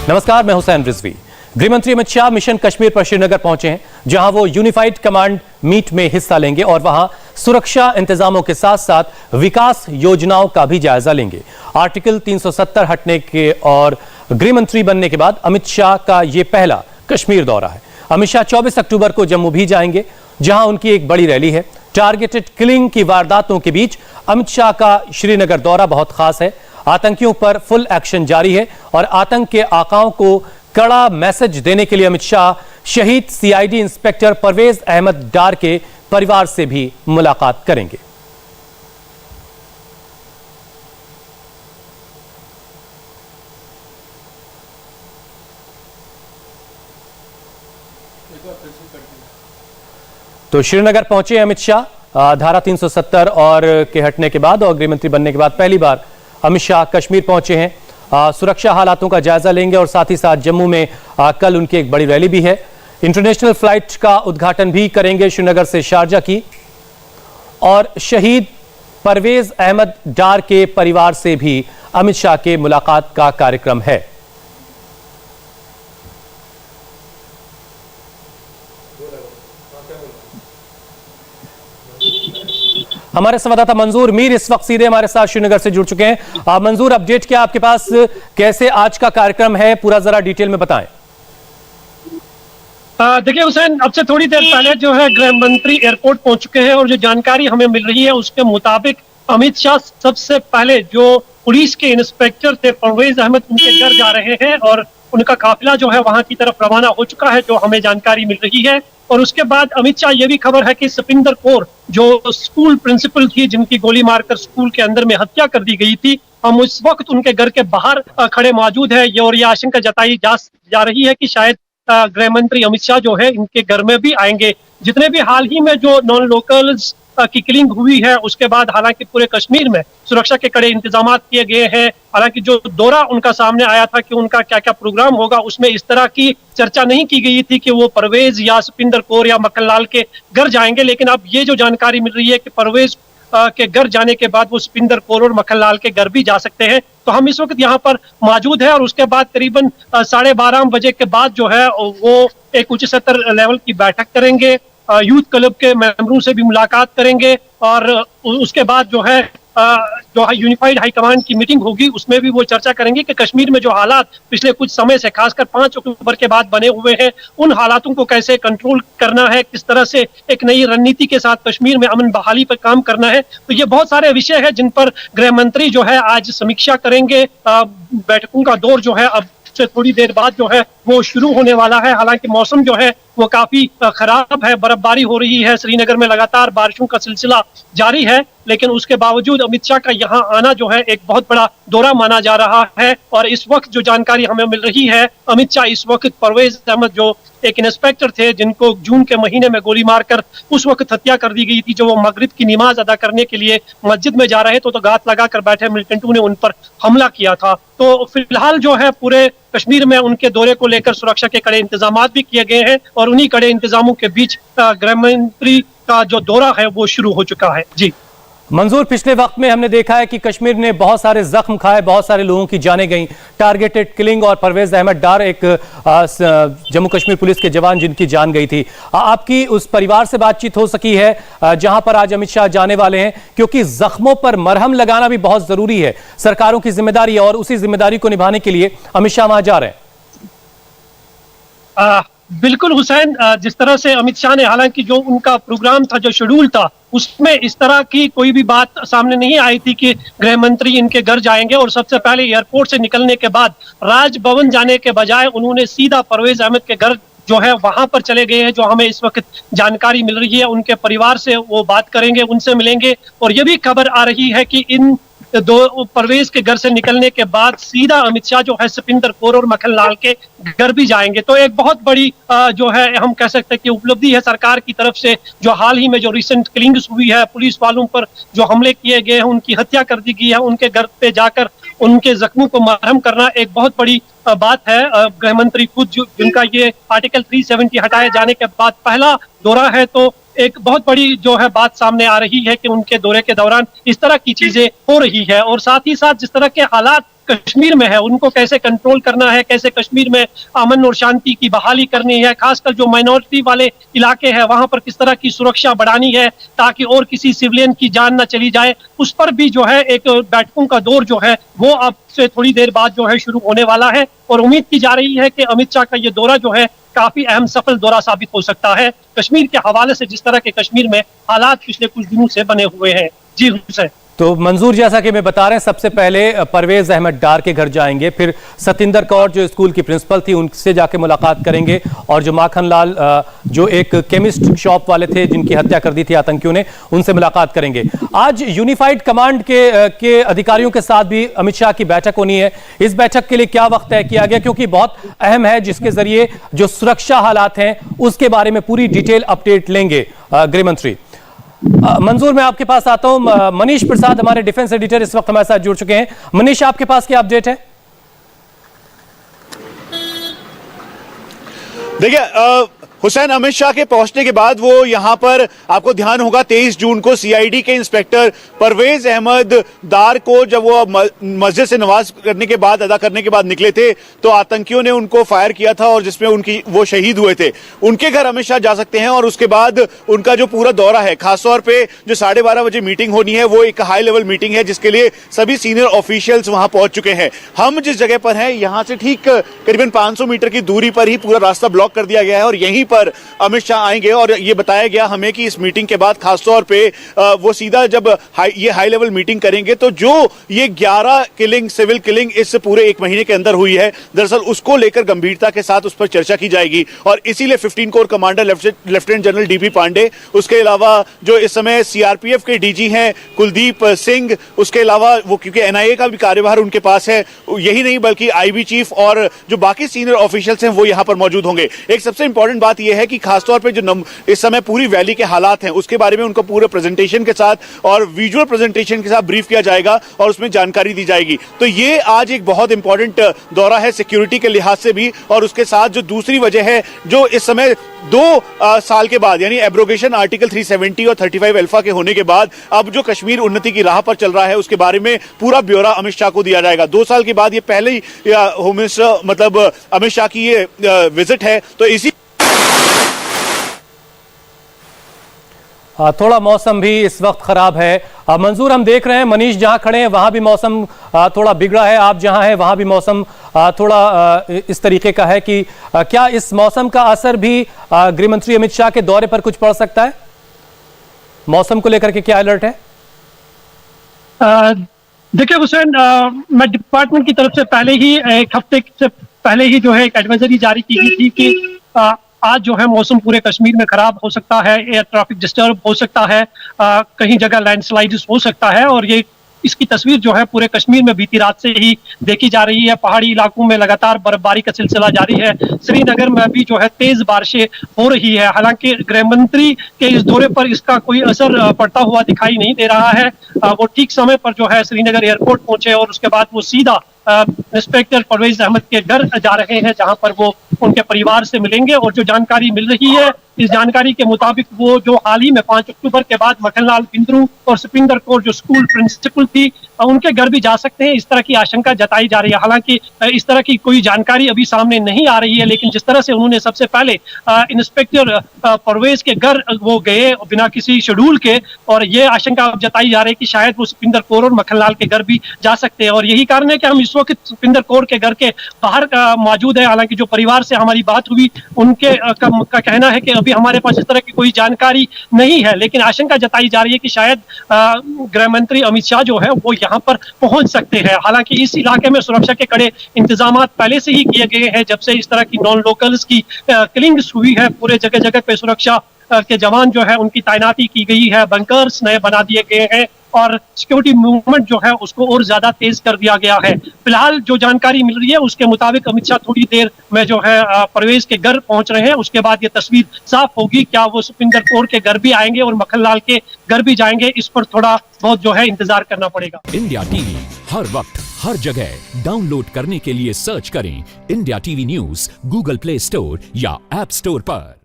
नमस्कार, मैं हुसैन रिजवी। गृहमंत्री अमित शाह मिशन कश्मीर पर श्रीनगर पहुंचे हैं, जहां वो यूनिफाइड कमांड मीट में हिस्सा लेंगे और वहां सुरक्षा इंतजामों के साथ साथ विकास योजनाओं का भी जायजा लेंगे। आर्टिकल 370 हटने के और गृहमंत्री बनने के बाद अमित शाह का यह पहला कश्मीर दौरा है। अमित शाह 24 अक्टूबर को जम्मू भी जाएंगे, जहां उनकी एक बड़ी रैली है। टारगेटेड किलिंग की वारदातों के बीच अमित शाह का श्रीनगर दौरा बहुत खास है। आतंकियों पर फुल एक्शन जारी है और आतंक के आकाओं को कड़ा मैसेज देने के लिए अमित शाह शहीद सीआईडी इंस्पेक्टर परवेज अहमद डार के परिवार से भी मुलाकात करेंगे। तो श्रीनगर पहुंचे अमित शाह धारा 370 और के हटने के बाद और गृहमंत्री बनने के बाद पहली बार अमित शाह कश्मीर पहुंचे हैं। सुरक्षा हालातों का जायजा लेंगे और साथ ही साथ जम्मू में कल उनकी एक बड़ी रैली भी है। इंटरनेशनल फ्लाइट का उद्घाटन भी करेंगे श्रीनगर से शारजा की, और शहीद परवेज अहमद डार के परिवार से भी अमित शाह के मुलाकात का कार्यक्रम है। हमारे संवाददाता मंजूर मीर इस वक्त सीधे हमारे साथ श्रीनगर से जुड़ चुके हैं। मंजूर, अपडेट क्या आपके पास, कैसे आज का कार्यक्रम है, पूरा जरा डिटेल में बताएं। देखिए हुसैन, अब से थोड़ी देर पहले जो है गृह मंत्री एयरपोर्ट पहुंच चुके हैं और जो जानकारी हमें मिल रही है उसके मुताबिक अमित शाह सबसे पहले जो पुलिस के इंस्पेक्टर थे परवेज अहमद, उनके घर जा रहे हैं और उनका काफिला जो है वहां की तरफ रवाना हो चुका है, जो हमें जानकारी मिल रही है। और उसके बाद अमित शाह ये भी खबर है कि सपिंदर कौर जो स्कूल प्रिंसिपल थी, जिनकी गोली मारकर स्कूल के अंदर में हत्या कर दी गई थी, हम उस वक्त उनके घर के बाहर खड़े मौजूद है। और ये आशंका जताई जा रही है कि शायद गृह मंत्री अमित शाह जो है इनके घर में भी आएंगे। जितने भी हाल ही में जो नॉन लोकल्स की किलिंग हुई है उसके बाद हालांकि पूरे कश्मीर में सुरक्षा के कड़े इंतजाम किए गए हैं। हालांकि जो दौरा उनका सामने आया था कि उनका क्या क्या प्रोग्राम होगा, उसमें इस तरह की चर्चा नहीं की गई थी कि वो परवेज या सपिंदर कौर या मक्खन लाल के घर जाएंगे। लेकिन अब ये जो जानकारी मिल रही है कि परवेज के घर जाने के बाद वो सपिंदर कौर और मक्खन लाल के घर भी जा सकते हैं। तो हम इस वक्त यहाँ पर मौजूद है और उसके बाद करीबन 12:30 बजे के बाद जो है वो एक उच्च स्तर लेवल की बैठक करेंगे, यूथ क्लब के मेंबरों से भी मुलाकात करेंगे और उसके बाद जो है यूनिफाइड हाई कमांड की मीटिंग होगी, उसमें भी वो चर्चा करेंगे कि कश्मीर में जो हालात पिछले कुछ समय से खासकर 5 अक्टूबर के बाद बने हुए हैं, उन हालातों को कैसे कंट्रोल करना है, किस तरह से एक नई रणनीति के साथ कश्मीर में अमन बहाली पर काम करना है। तो ये बहुत सारे विषय है जिन पर गृह मंत्री जो है आज समीक्षा करेंगे। बैठकों का दौर जो है अब से थोड़ी देर बाद जो है वो शुरू होने वाला है। हालांकि मौसम जो है वो काफी खराब है, बर्फबारी हो रही है, श्रीनगर में लगातार बारिशों का सिलसिला जारी है, लेकिन उसके बावजूद अमित शाह का यहाँ आना जो है एक बहुत बड़ा दौरा माना जा रहा है। और इस वक्त जो जानकारी हमें मिल रही है, अमित शाह इस वक्त परवेज अहमद जो एक इंस्पेक्टर थे जिनको जून के महीने में गोली मारकर उस वक्त हत्या कर दी गई थी, जो वो मगरिब की नमाज अदा करने के लिए मस्जिद में जा रहे थे तो घात लगाकर बैठे मिलिटेंटों ने उन पर हमला किया था। तो फिलहाल जो है पूरे कश्मीर में उनके दौरे को लेकर सुरक्षा के कड़े इंतजाम भी किए गए हैं और उन्हीं कड़े इंतजामों के बीच गृह मंत्री का जो दौरा है वो शुरू हो चुका है। जी मंजूर, पिछले वक्त में हमने देखा है कि कश्मीर ने बहुत सारे जख्म खाए, बहुत सारे लोगों की जानें गईं, टारगेटेड किलिंग, और परवेज अहमद डार एक जम्मू कश्मीर पुलिस के जवान जिनकी जान गई थी। आपकी उस परिवार से बातचीत हो सकी है जहां पर आज अमित शाह जाने वाले हैं? क्योंकि जख्मों पर मरहम लगाना भी बहुत जरूरी है, सरकारों की जिम्मेदारी है और उसी जिम्मेदारी को निभाने के लिए अमित शाह वहां जा रहे हैं। बिल्कुल हुसैन, जिस तरह से अमित शाह ने, हालांकि जो उनका प्रोग्राम था, जो शेड्यूल था, उसमें इस तरह की कोई भी बात सामने नहीं आई थी कि गृह मंत्री इनके घर जाएंगे। और सबसे पहले एयरपोर्ट से निकलने के बाद राजभवन जाने के बजाय उन्होंने सीधा परवेज अहमद के घर जो है वहां पर चले गए हैं। जो हमें इस वक्त जानकारी मिल रही है, उनके परिवार से वो बात करेंगे, उनसे मिलेंगे। और ये भी खबर आ रही है कि इन दो परवेज के घर से निकलने के बाद सीधा अमित शाह जो है सपिंदर कौर और मक्खन लाल के घर भी जाएंगे। तो एक बहुत बड़ी जो है हम कह सकते हैं कि उपलब्धि है सरकार की तरफ से। जो हाल ही में जो रिसेंट किलिंग्स हुई है, पुलिस वालों पर जो हमले किए गए हैं, उनकी हत्या कर दी गई है, उनके घर पे जाकर उनके जख्मों को मरहम करना एक बहुत बड़ी बात है। गृह मंत्री खुद जिनका ये आर्टिकल 370 हटाए जाने के बाद पहला दौरा है, तो एक बहुत बड़ी जो है बात सामने आ रही है कि उनके दौरे के दौरान इस तरह की चीजें हो रही है, और साथ ही साथ जिस तरह के हालात कश्मीर में है उनको कैसे कंट्रोल करना है, कैसे कश्मीर में अमन और शांति की बहाली करनी है, खासकर जो माइनॉरिटी वाले इलाके हैं वहां पर किस तरह की सुरक्षा बढ़ानी है ताकि और किसी सिविलियन की जान न चली जाए, उस पर भी जो है एक बैठकों का दौर जो है वो अब से थोड़ी देर बाद जो है शुरू होने वाला है। और उम्मीद की जा रही है कि अमित शाह का ये दौरा जो है काफी अहम सफल दौरा साबित हो सकता है कश्मीर के हवाले से, जिस तरह के कश्मीर में हालात पिछले कुछ दिनों से बने हुए हैं। जी हुसैन। तो मंजूर, जैसा कि मैं बता रहे हैं, सबसे पहले परवेज अहमद डार के घर जाएंगे, फिर सतिंदर कौर जो स्कूल की प्रिंसिपल थी उनसे जाके मुलाकात करेंगे, और जो माखन लाल जो एक केमिस्ट शॉप वाले थे जिनकी हत्या कर दी थी आतंकियों ने, उनसे मुलाकात करेंगे। आज यूनिफाइड कमांड के अधिकारियों के साथ भी अमित शाह की बैठक होनी है। इस बैठक के लिए क्या वक्त तय किया गया, क्योंकि बहुत अहम है, जिसके जरिए जो सुरक्षा हालात हैं उसके बारे में पूरी डिटेल अपडेट लेंगे गृह मंत्री। मंजूर, मैं आपके पास आता हूं। मनीष प्रसाद हमारे डिफेंस एडिटर इस वक्त हमारे साथ जुड़ चुके हैं। मनीष, आपके पास क्या अपडेट है? देखिए हुसैन, अमित शाह के पहुंचने के बाद वो यहां पर, आपको ध्यान होगा 23 जून को सीआईडी के इंस्पेक्टर परवेज अहमद डार को जब वो मस्जिद से नमाज अदा करने के बाद निकले थे तो आतंकियों ने उनको फायर किया था और जिसमें वो शहीद हुए थे। उनके घर अमित शाह जा सकते हैं और उसके बाद उनका जो पूरा दौरा है, खासतौर पे जो 12:30 बजे मीटिंग होनी है, वो एक हाई लेवल मीटिंग है जिसके लिए सभी सीनियर ऑफिशियल्स वहां पहुंच चुके हैं। हम जिस जगह पर हैं यहां से ठीक करीबन 500 मीटर की दूरी पर ही पूरा रास्ता ब्लॉक कर दिया गया है और यहीं पर अमित शाह आएंगे। और ये बताया गया हमें कि इस मीटिंग के बाद खासतौर पे वो सीधा जब ये हाई लेवल मीटिंग करेंगे तो जो ये 11 किलिंग, सिविल किलिंग इस पूरे 1 महीने के अंदर हुई है, दरअसल उसको लेकर गंभीरता के साथ उस पर चर्चा की जाएगी। और इसीलिए 15 corps commander lieutenant general DP Pandey, उसके अलावा जो इस समय सीआरपीएफ के डीजी हैं कुलदीप सिंह, उसके अलावा वो क्योंकि एनआईए का भी कार्यभार उनके पास है, यही नहीं बल्कि आईबी चीफ और जो बाकी सीनियर ऑफिशियल्स हैं वो यहां पर मौजूद होंगे। एक सबसे इंपॉर्टेंट बात यह है कि खासतौर पे जो इस समय पूरी वैली के हालात हैं उसके बारे में उनको पूरे प्रेजेंटेशन के साथ और विजुअल प्रेजेंटेशन के साथ ब्रीफ किया जाएगा और उसमें जानकारी दी जाएगी। तो ये आज एक बहुत इंपॉर्टेंट दौरा है सिक्योरिटी के लिहाज से भी। और उसके साथ जो दूसरी वजह है, जो इस समय 2 साल के बाद, यानी एब्रोगेशन आर्टिकल 370 और 35 अल्फा के होने के बाद अब जो कश्मीर उन्नति की राह पर चल रहा है उसके बारे में पूरा ब्यौरा अमित शाह को दिया जाएगा। 2 साल के बाद ये पहले ही होम मिनिस्टर मतलब अमित शाह की ये विजिट है। तो इसी थोड़ा मौसम भी इस वक्त खराब है। मंजूर, हम देख रहे हैं मनीष जहां खड़े हैं वहां भी मौसम थोड़ा बिगड़ा है, आप जहां हैं वहां भी मौसम थोड़ा इस तरीके का है कि क्या इस मौसम का असर भी गृह मंत्री अमित शाह के दौरे पर कुछ पड़ सकता है? मौसम को लेकर के क्या अलर्ट है? देखिए हुसैन, मैं डिपार्टमेंट की तरफ से पहले ही 1 हफ्ते से पहले ही जो है एक एडवाइजरी जारी की गई थी कि आज जो है मौसम पूरे कश्मीर में खराब हो सकता है, एयर ट्रैफिक डिस्टर्ब हो सकता है, कहीं जगह लैंडस्लाइड्स हो सकता है। और ये इसकी तस्वीर जो है पूरे कश्मीर में बीती रात से ही देखी जा रही है। पहाड़ी इलाकों में लगातार बर्फबारी का सिलसिला जारी है। श्रीनगर में भी जो है तेज बारिशें हो रही है। हालांकि गृह मंत्री के इस दौरे पर इसका कोई असर पड़ता हुआ दिखाई नहीं दे रहा है। वो ठीक समय पर जो है श्रीनगर एयरपोर्ट पहुंचे और उसके बाद वो सीधा इंस्पेक्टर परवेज अहमद के घर जा रहे हैं, जहां पर वो उनके परिवार से मिलेंगे। और जो जानकारी मिल रही है, इस जानकारी के मुताबिक वो जो हाल ही में 5 अक्टूबर के बाद मखनलाल बिंद्रू और सपिंदर कौर जो स्कूल प्रिंसिपल थी, उनके घर भी जा सकते हैं, इस तरह की आशंका जताई जा रही है। हालांकि इस तरह की कोई जानकारी अभी सामने नहीं आ रही है, लेकिन जिस तरह से उन्होंने सबसे पहले इंस्पेक्टर परवेज के घर वो गए बिना किसी शेड्यूल के, और ये आशंका जताई जा रही है कि शायद वो सपिंदर कौर और मखनलाल के घर भी जा सकते हैं। और यही कारण है कि हम इस वक्त सपिंदर कौर के घर के बाहर मौजूद है। हालांकि जो परिवार से हमारी बात हुई उनके का कहना है कि अभी हमारे पास इस तरह की कोई जानकारी नहीं है, लेकिन आशंका जताई जा रही है कि शायद गृह मंत्री अमित शाह जो है वो यहाँ पर पहुंच सकते हैं। हालांकि इस इलाके में सुरक्षा के कड़े इंतजाम पहले से ही किए गए हैं। जब से इस तरह की नॉन लोकल्स की किलिंग्स हुई है, पूरे जगह जगह पे सुरक्षा के जवान जो है उनकी तैनाती की गई है, बंकर्स नए बना दिए गए हैं और सिक्योरिटी मूवमेंट जो है उसको और ज्यादा तेज कर दिया गया है। फिलहाल जो जानकारी मिल रही है उसके मुताबिक अमित शाह थोड़ी देर में जो है परवेज के घर पहुंच रहे हैं। उसके बाद ये तस्वीर साफ होगी, क्या वो सपिंदर कौर के घर भी आएंगे और मखनलाल के घर भी जाएंगे, इस पर थोड़ा बहुत जो है इंतजार करना पड़ेगा। इंडिया टीवी हर वक्त हर जगह डाउनलोड करने के लिए सर्च करें India TV news Google play store या ऐप स्टोर पर।